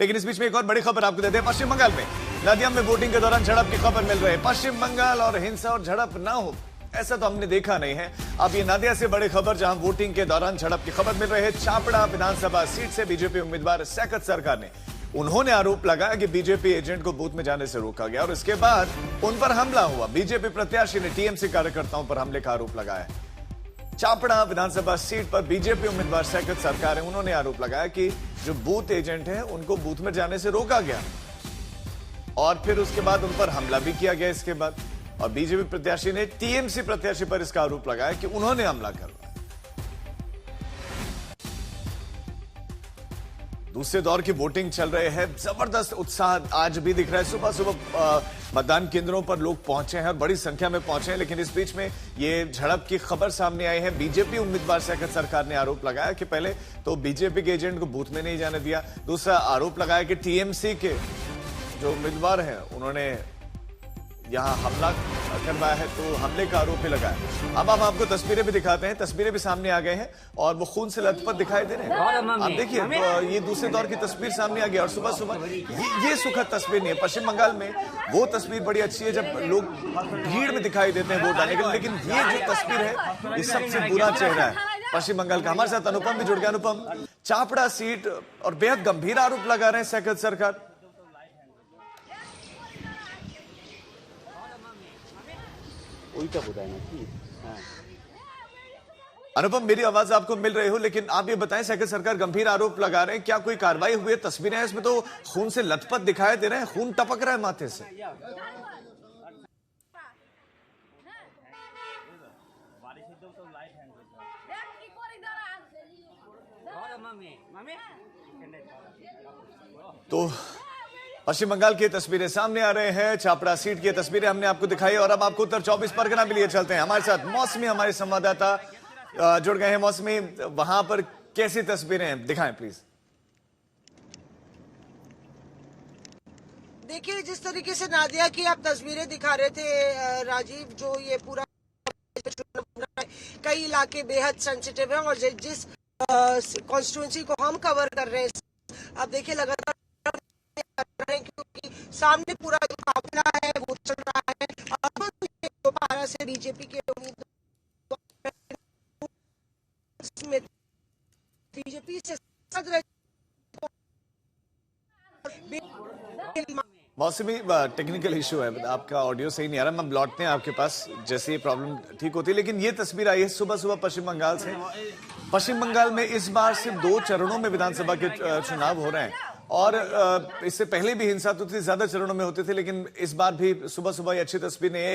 लेकिन इस बीच में एक और बड़ी खबर आपको देते हैं। पश्चिम बंगाल में नदिया में वोटिंग के दौरान झड़प की खबर मिल रही है। पश्चिम बंगाल और हिंसा और झड़प ना हो ऐसा तो हमने देखा नहीं है। अब ये नदिया से बड़ी खबर, जहां वोटिंग के दौरान झड़प की खबर मिल रही है। चापड़ा विधानसभा सीट से बीजेपी उम्मीदवार सैकत सरकार ने उन्होंने आरोप लगाया कि बीजेपी एजेंट को बूथ में जाने से रोका गया और इसके बाद उन पर हमला हुआ। बीजेपी प्रत्याशी ने टीएमसी कार्यकर्ताओं पर हमले का आरोप लगाया। चापड़ा विधानसभा सीट पर बीजेपी उम्मीदवार सैकत सरकार है, उन्होंने आरोप लगाया कि जो बूथ एजेंट हैं उनको बूथ में जाने से रोका गया और फिर उसके बाद उन पर हमला भी किया गया। इसके बाद और बीजेपी प्रत्याशी ने टीएमसी प्रत्याशी पर इसका आरोप लगाया कि उन्होंने हमला करवाया। दूसरे दौर की वोटिंग चल रही है, जबरदस्त उत्साह आज भी दिख रहा है। सुबह सुबह मतदान केंद्रों पर लोग पहुंचे हैं और बड़ी संख्या में पहुंचे हैं, लेकिन इस बीच में ये झड़प की खबर सामने आई है। बीजेपी उम्मीदवार सैकत सरकार ने आरोप लगाया कि पहले तो बीजेपी के एजेंट को बूथ में नहीं जाने दिया। दूसरा आरोप लगाया कि टीएमसी के जो उम्मीदवार हैं उन्होंने यहां हमला करवाया है, तो हमले का आरोप भी लगाया। अब हम आपको तस्वीरें भी दिखाते हैं। तस्वीरें भी सामने आ गए हैं और वो खून से लथपथ दिखाई दे रहे हैं। आप देखिए, ये दूसरे दौर की तस्वीर सामने आ गई और सुबह सुबह ये सुखद तस्वीर नहीं है। पश्चिम बंगाल में वो तस्वीर बड़ी अच्छी है जब लोग भीड़ में दिखाई देते हैं वोट डालने के लिए, लेकिन ये जो तस्वीर है ये सबसे बुरा चेहरा है पश्चिम बंगाल का। हमारे साथ अनुपम भी जुड़ गया। अनुपम, चापड़ा सीट और बेहद गंभीर आरोप लगा रहे हैं सैकत सरकार। अनुपम, मेरी आवाज आपको मिल रही हो, लेकिन आप ये बताएं, सैकत सरकार गंभीर आरोप लगा रहे हैं, क्या कोई कार्रवाई हुई है? तस्वीरें हैं इसमें तो खून से लथपथ दिखाई दे रहे हैं, खून टपक रहा है माथे से। तो पश्चिम बंगाल की तस्वीरें सामने आ रहे हैं, चापड़ा सीट की तस्वीरें हमने आपको दिखाई और अब आपको उत्तर 24 परगना भी लिए चलते हैं। हमारे साथ मौसमी, हमारे संवाददाता जुड़ गए हैं। मौसमी, वहां पर कैसी तस्वीरें हैं, दिखाएं प्लीज। देखिए, जिस तरीके से नादिया की आप तस्वीरें दिखा रहे थे राजीव, जो ये पूरा कई इलाके बेहद सेंसिटिव है और जिस कॉन्स्टिट्यूएंसी को हम कवर कर रहे हैं, आप देखिए लगातार क्योंकि सामने पूरा जो मामला है वो चल रहा है। दोबारा से बीजेपी के बीजेपी से मौसमी, टेक्निकल इशू है, आपका ऑडियो सही नहीं आ रहा। हम लौटते हैं आपके पास जैसे ये प्रॉब्लम ठीक होती है। लेकिन ये तस्वीर आई है सुबह सुबह पश्चिम बंगाल से। पश्चिम बंगाल में इस बार सिर्फ 2 चरणों में विधानसभा के चुनाव हो रहे हैं और इससे पहले भी हिंसा तो थी, ज्यादा चरणों में होते थे, लेकिन इस बार भी सुबह सुबह ये अच्छी तस्वीर नहीं है।